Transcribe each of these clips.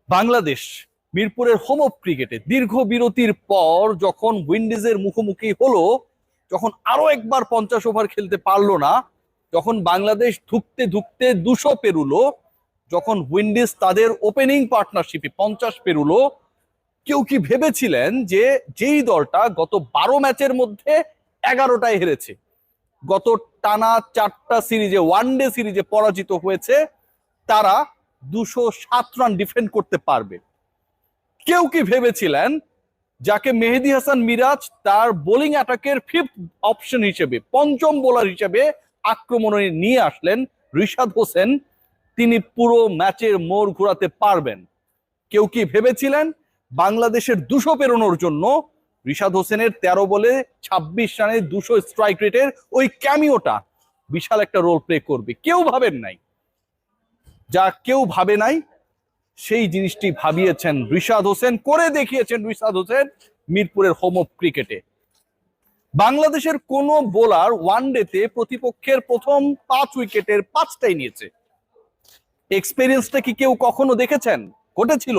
বাংলাদেশ মিরপুরের home of ক্রিকেটে দীর্ঘ বিরতির পর যখন উইন্ডিজের মুখোমুখি হলো, যখন আরো একবার 50 ওভার খেলতে পারলো না, যখন বাংলাদেশ ধুঁকতে ধুঁকতে 200 পেরুলো, যখন উইন্ডিজ তাদের ওপেনিং পার্টনারশিপে 50 পেরুলো, কেউ কি ভেবেছিলেন যে যেই দলটা গত 12 ম্যাচের মধ্যে 11টায় হেরেছে, গত টানা 4টা সিরিজে ওয়ানডে সিরিজে পরাজিত হয়েছে, তারা 207 রান ডিফেন্ড করতে পারবে? কেউ কি ভেবেছিলেন যাকে মেহেদী হাসান মিরাজ তার বোলিং অ্যাটাকের ফিফথ অপশন হিসেবে, পঞ্চম বোলার হিসেবে আক্রমণে নিয়ে আসলেন, রিশাদ হোসেন, তিনি পুরো ম্যাচের মোড় ঘোরাতে পারবেন? কেউ কি ভেবেছিলেন বাংলাদেশের 200 পেরোনোর জন্য রিশাদ হোসেনের 13 বলে 26 রানে 200 স্ট্রাইক রেটের ওই ক্যামিওটা বিশাল একটা রোল প্লে করবে? কেউ ভাবেন নাই। যা কেউ ভাবে নাই সেই জিনিসটি ভাবিয়েছেন রিশাদ হোসেন, করে দেখিয়েছেন রিশাদ হোসেন মিরপুরের হোম অফ ক্রিকেটে। বাংলাদেশের কোন বোলার ওয়ানডেতে প্রতিপক্ষের প্রথম 5 উইকেটের 5টাই নিয়েছে? এক্সপেরিয়েন্সটা কি কেউ কখনো দেখেছেন? ঘটেছিল?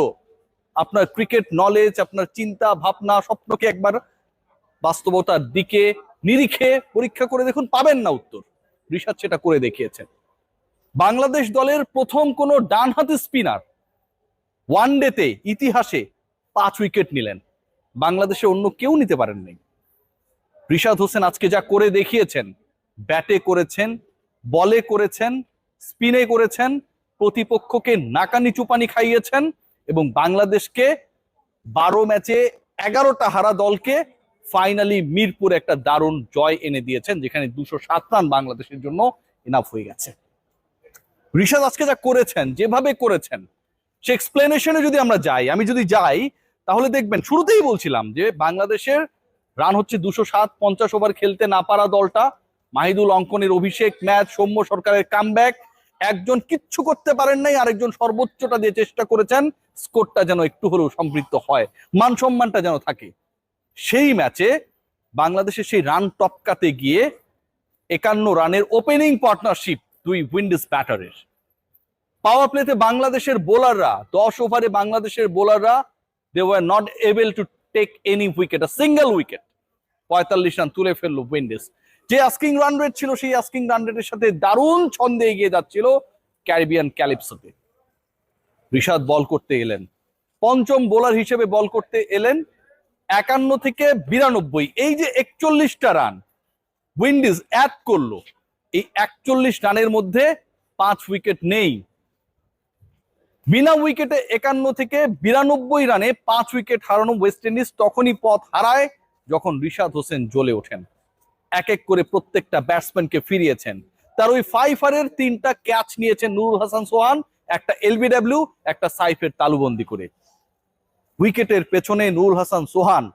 আপনার ক্রিকেট নলেজ, আপনার চিন্তা ভাবনা, স্বপ্নকে একবার বাস্তবতার দিকে নিরিখে পরীক্ষা করে দেখুন, পাবেন না উত্তর। রিশাদ সেটা করে দেখিয়েছেন। বাংলাদেশ দলের প্রথম কোন ডানহাতি স্পিনার ওয়ানডেতে ইতিহাসে 5 উইকেট নিলেন, বাংলাদেশে অন্য কেউ নিতে পারেন নাই। রিশাদ হোসেন আজকে যা করে দেখিয়েছেন, ব্যাটে করেছেন, বলে করেছেন, স্পিনে করেছেন, প্রতিপক্ষকে নাকানি চুপানি খাইয়েছেন এবং বাংলাদেশকে 12 ম্যাচে 11টা হারা দলকে ফাইনালি মিরপুরে একটা দারুণ জয় এনে দিয়েছেন, যেখানে 207 রান বাংলাদেশের জন্য এনাফ হয়ে গেছে। রিশাদ আজকে যা করেছেন, যেভাবে করেছেন, সে এক্সপ্লেনেশনে যদি আমরা যাই, আমি যদি যাই, তাহলে দেখবেন শুরুতেই বলছিলাম যে বাংলাদেশের রান হচ্ছে 207, 50 ওভার খেলতে না পারা দলটা, মাহিদুল অঙ্কনের অভিষেক ম্যাচ, সৌম্য সরকারের কামব্যাক, একজন কিচ্ছু করতে পারেন নাই, আরেকজন সর্বোচ্চটা দিয়ে চেষ্টা করেছেন স্কোরটা যেন একটু হলেও সম্পৃক্ত হয়, মান সম্মানটা যেন থাকে। সেই ম্যাচে বাংলাদেশের সেই রান টপকাতে গিয়ে 51 রানের ওপেনিং পার্টনারশিপ দুই উইন্ডিজ ব্যাটারের। পাওয়ার প্লেতে বাংলাদেশের বোলাররা 10 ওভারে বাংলাদেশের বোলাররা they were not able to take any wicket, a single wicket. 45 run তুলে ফেললো উইন্ডিজ। যে আস্কিং রান রেট ছিল, সেই আস্কিং রান রেটের সাথে দারুণ ছন্দে এগিয়ে যাচ্ছিল ক্যারিবিয়ান ক্যালিপসোতে। রিশাদ বল করতে এলেন, পঞ্চম বোলার হিসেবে বল করতে এলেন। 51 থেকে 92, এই যে 41টা রান উইন্ডিজ অ্যাড করলো, এই 41 রানের মধ্যে 5 উইকেট নেই। বিনা উইকেটে 51 থেকে 92 রানে 5 উইকেট হারানো ওয়েস্ট ইন্ডিজ তখনই পথ হারায় যখন রিশাদ হোসেন জ্বলে ওঠেন। এক এক করে প্রত্যেকটা ব্যাটসম্যানকে ফিরিয়েছেন। তার ওই 5 ওভারের 3টা ক্যাচ নিয়েছেন নুরুল হাসান সোহান, একটা এলবিডব্লিউ, একটা সাইফের তালুবন্দি করে। উইকেটের পেছনে নুরুল হাসান সোহান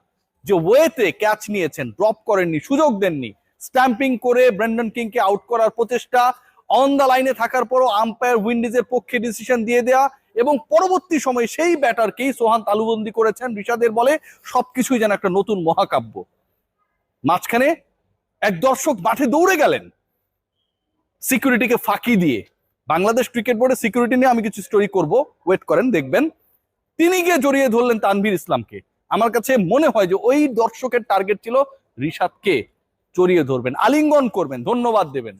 যে ওয়েতে ক্যাচ নিয়েছেন, ড্রপ করেননি, সুযোগ দেননি, স্ট্যাম্পিং করে ব্রেন্ডন কিংকে আউট করার প্রচেষ্টা, অন দা লাইনে থাকার পরও আম্পায়ার উইন্ডিজের পক্ষে ডিসিশন দিয়ে দেয়া, এবং পরবর্তী সময়ে সেই ব্যাটারকেই সোহান তালুবন্দি করেছেন রিশাদের বলে। সবকিছুই যেন একটা নতুন মহাকাব্য। মাঝখানে এক দর্শক মাঠে দৌড়ে গেলেন সিকিউরিটিকে ফাঁকি দিয়ে। বাংলাদেশ ক্রিকেট বোর্ডের সিকিউরিটি নিয়ে আমি কিছু স্টোরি করব, ওয়েট করেন দেখবেন। তিনি গিয়ে জড়িয়ে ধরলেন তানভীর ইসলামকে। আমার কাছে মনে হয় যে ওই দর্শকের টার্গেট ছিল রিশাদকে জড়িয়ে ধরবেন, আলিঙ্গন করবেন, ধন্যবাদ দেবেন।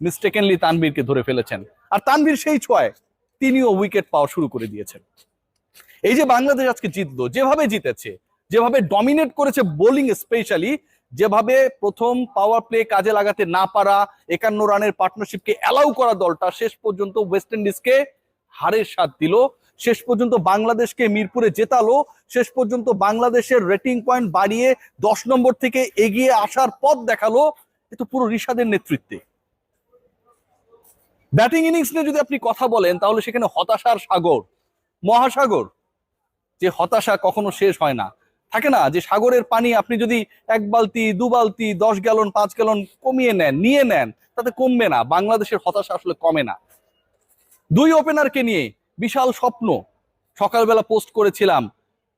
মিস্টেকেনলি তানভীরকে ধরে ফেলেছেন, আর তানভীর সেই ছোঁয়ায় তিনিও উইকেট পাওয়া শুরু করে দিয়েছেন। এই যে বাংলাদেশ আজকে জিতলো, যেভাবে জিতেছে, যেভাবে ডমিনেট করেছে বোলিং স্পেশালি, যেভাবে প্রথম পাওয়ার প্লে কাজে লাগাতে না পারা, 51 রানের পার্টনারশিপকে অ্যালাউ করা দলটা শেষ পর্যন্ত ওয়েস্ট ইন্ডিজকে হারের স্বাদ দিল, শেষ পর্যন্ত বাংলাদেশকে মিরপুরে জেতালো, শেষ পর্যন্ত বাংলাদেশের রেটিং পয়েন্ট বাড়িয়ে 10 নম্বর থেকে এগিয়ে আসার পথ দেখালো, এ তো পুরো রিশাদের নেতৃত্বে। ব্যাটিং ইনিংস নিয়ে যদি আপনি কথা বলেন, তাহলে সেখানে হতাশার সাগর, মহাসাগর। যে হতাশা কখনো শেষ হয় না, থাকে না যে সাগরের পানি আপনি যদি 1 বালতি 2 বালতি 10 গ্যালন 5 গ্যালন কমিয়ে নেন, নিয়ে নেন, তাতে কমবে না। বাংলাদেশের হতাশা আসলে কমে না। 2 ওপেনারকে নিয়ে বিশাল স্বপ্ন। সকালবেলা পোস্ট করেছিলাম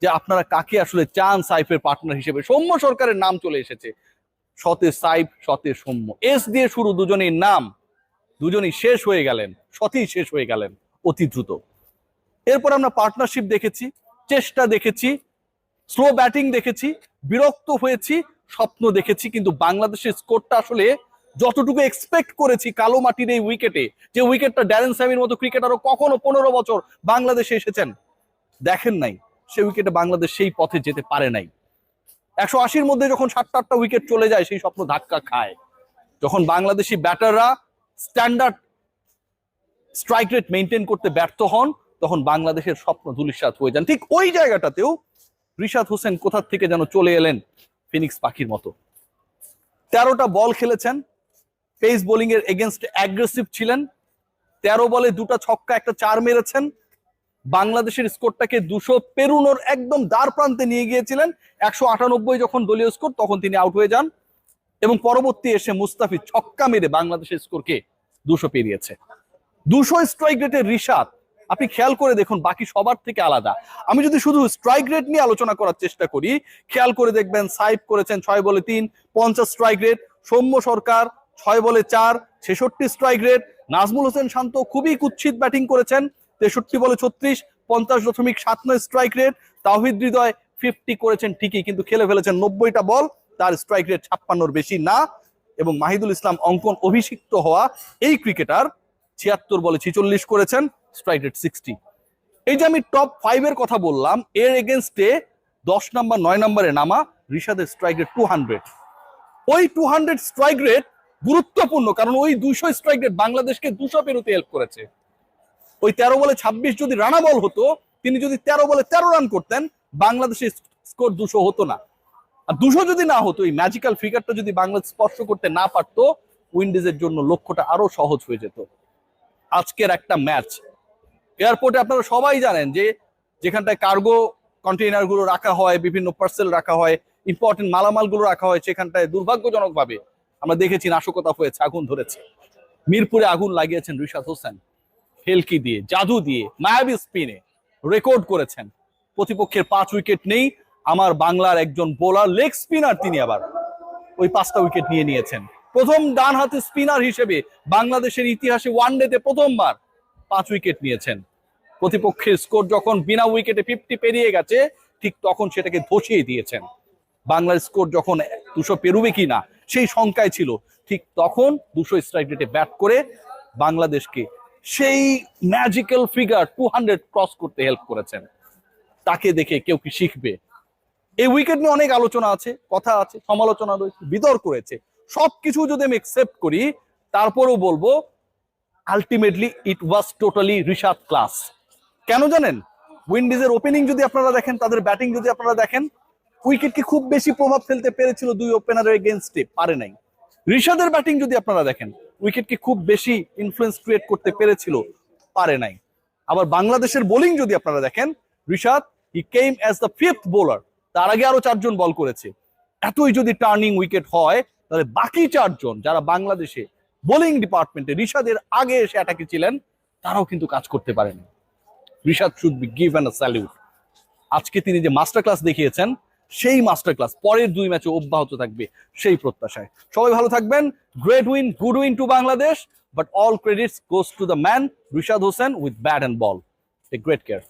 যে আপনারা কাকে আসলে চান সাইফের পার্টনার হিসেবে। সৌম্য সরকারের নাম চলে এসেছে, শতে সাইফ, শতে সৌম্য, এস দিয়ে শুরু দুজনের নাম, দুজনই শেষ হয়ে গেলেন, সতেই শেষ হয়ে গেলেন অতি দ্রুত। এরপর আমরা পার্টনারশিপ দেখেছি, চেষ্টা দেখেছি, স্লো ব্যাটিং দেখেছি, বিরক্ত হয়েছি, স্বপ্ন দেখেছি, কিন্তু বাংলাদেশের স্কোরটা আসলে যতটুকু এক্সপেক্ট করেছি কালো মাটির এই উইকেটে, যে উইকেটটা ড্যারেন স্যামির মতো ক্রিকেটারও কখনো 15 বছর বাংলাদেশে এসেছেন দেখেন নাই, সেই উইকেটে বাংলাদেশ সেই পথে যেতে পারে নাই। 180-র মধ্যে যখন 7-8টা উইকেট চলে যায় সেই স্বপ্ন ধাক্কা খায়। যখন বাংলাদেশি ব্যাটাররা স্ট্যান্ডার্ড স্ট্রাইক রেট মেনটেন করতে ব্যর্থ হন, তখন বাংলাদেশের স্বপ্ন ধূলিসাৎ হয়ে যান। ঠিক ওই জায়গাটাতেও রিশাদ হোসেন কোথা থেকে যেন চলে এলেন ফিনিক্স পাখির মতো। 13টা বল খেলেছেন, পেস বোলিং এর এগেনস্ট অ্যাগ্রেসিভ ছিলেন, 13 বলে 2টা ছক্কা 1টা 4 মেরেছেন, বাংলাদেশের স্কোরটাকে 200 পেরুনোর একদম দ্বার প্রান্তে নিয়ে গিয়েছিলেন। 198 যখন দলীয় স্কোর তখন তিনি আউট হয়ে যান, এবং পরবর্তী এসে মুস্তাফিজ ছক্কা মেরে বাংলাদেশের স্কোরকে 200 পেরিয়েছে। 200 স্ট্রাইক রেটের রিশাদ আপনি খেয়াল করে দেখুন বাকি সবার থেকে আলাদা। আমি যদি শুধু স্ট্রাইক রেট নিয়ে আলোচনা করার চেষ্টা করি, খেয়াল করে দেখবেন সাইফ করেছেন 6 বলে 3, 50 স্ট্রাইক রেট, সৌম্য সরকার 6 বলে 4, 66 স্ট্রাইক রেট, নাজমুল হোসেন শান্ত খুবই কুৎসিত ব্যাটিং করেছেন 63 বলে 36, 50.79 স্ট্রাইক রেট, তাওহিদ হৃদয় 50 করেছেন ঠিকই, কিন্তু খেলে ফেলেছেন 90টা বল, তার স্ট্রাইক রেট 56-র বেশি না। এবং মাহিদুল ইসলাম অঙ্কন অভিষিক্ত হওয়া এই ক্রিকেটার 76 বলে 46 করেছেন, স্ট্রাইক রেট 60। এই যে আমি টপ 5 এর কথা বললাম, এর এগেনস্টে 10 নাম্বার 9 নম্বরে নামা রিশাদের স্ট্রাইক রেট 200। ওই 200 স্ট্রাইক রেট গুরুত্বপূর্ণ, কারণ ওই 200 স্ট্রাইক রেট বাংলাদেশকে 200 পেরোতে হেল্প করেছে। ওই 13 বলে 26 যদি রানা বল হতো, তিনি যদি 13 বলে 13 রান করতেন, বাংলাদেশের স্কোর 200 হতো না। আর 200 যদি না হতো, এই ম্যাজিক্যাল ফিগারটা যদি বাংলাদেশ স্পর্শ করতে না পারতো, উইন্ডিজের জন্য লক্ষ্যটা আরো সহজ হয়ে যেত। আজকের একটা ম্যাচ এয়ারপোর্টে আপনারা সবাই জানেন যে যেখানটায় কার্গো কন্টেইনার গুলো রাখা হয়, বিভিন্ন পার্সেল রাখা হয়, ইম্পর্টেন্ট মালামাল গুলো রাখা হয়, সেখানটায় দুর্ভাগ্যজনক ভাবে আমরা দেখেছি নাশকতা হয়েছে, আগুন ধরেছে। মিরপুরে আগুন লাগিয়েছেন রিশাদ হোসেন, হেলকি দিয়ে, জাদু দিয়ে, মায়াবী স্পিনে রেকর্ড করেছেন। প্রতিপক্ষের 5 উইকেট নেই, আমার বাংলার একজন বোলার লেগ স্পিনার, তিনি আবার ওই 5টা উইকেট নিয়ে নিয়েছেন। প্রথম ডান হাতে স্পিনার হিসেবে বাংলাদেশের ইতিহাসে ওয়ানডেতে প্রথমবার 5 উইকেট নিয়েছেন। প্রতিপক্ষের স্কোর যখন বিনা উইকেটে 50 পেরিয়ে গেছে, ঠিক তখন সেটাকে ধসিয়ে দিয়েছেন। বাংলার স্কোর যখন 200 পেরুবে কিনা সেই শঙ্কায় ছিল, ঠিক তখন 200 স্ট্রাইক রেটে ব্যাট করে বাংলাদেশকে সেই ম্যাজিক্যাল ফিগার 200 ক্রস করতে হেল্প করেছেন। তাকে দেখে কেউ কি শিখবে? এই উইকেট নিয়ে অনেক আলোচনা আছে, কথা আছে, সমালোচনা রয়েছে, বিতর্ক রয়েছে। সবকিছু যদি আমি একসেপ্ট করি, তারপরেও বলবো ultimately it was totally Rishad class. কেন জানেন? উইন্ডিজের ওপেনিং যদি আপনারা দেখেন, তাদের ব্যাটিং যদি আপনারা দেখেন, উইকেট কি খুব বেশি প্রভাব ফেলতে পেরেছিল 2 ওপেনারের এগেইনস্টে? পারে নাই। রিশাদের ব্যাটিং যদি আপনারা দেখেন, উইকেট কি খুব বেশি ইনফ্লুয়েন্স ক্রিয়েট করতে পেরেছিল? পারে নাই। আবার বাংলাদেশের বোলিং যদি আপনারা দেখেন, রিশাদ হি কেম অ্যাজ দ্য 5th বোলার, তার আগে আরো 4 জন বল করেছে। এতই যদি টার্নিং উইকেট হয়, তাহলে বাকি 4 জন যারা বাংলাদেশে বোলিং ডিপার্টমেন্টে রিশাদের আগে এসে অ্যাটাকে ছিলেন, তারাও কিন্তু কাজ করতে পারেনি। Rishad should be given a salute. আজকে তিনি যে মাস্টার ক্লাস দেখিয়েছেন, সেই মাস্টার ক্লাস পরের 2 ম্যাচে অব্যাহত থাকবে, সেই প্রত্যাশায়। সবাই ভালো থাকবেন। Great win, good win to Bangladesh, but all credits goes to the man Rishad Hossain with bat and ball. Take great care.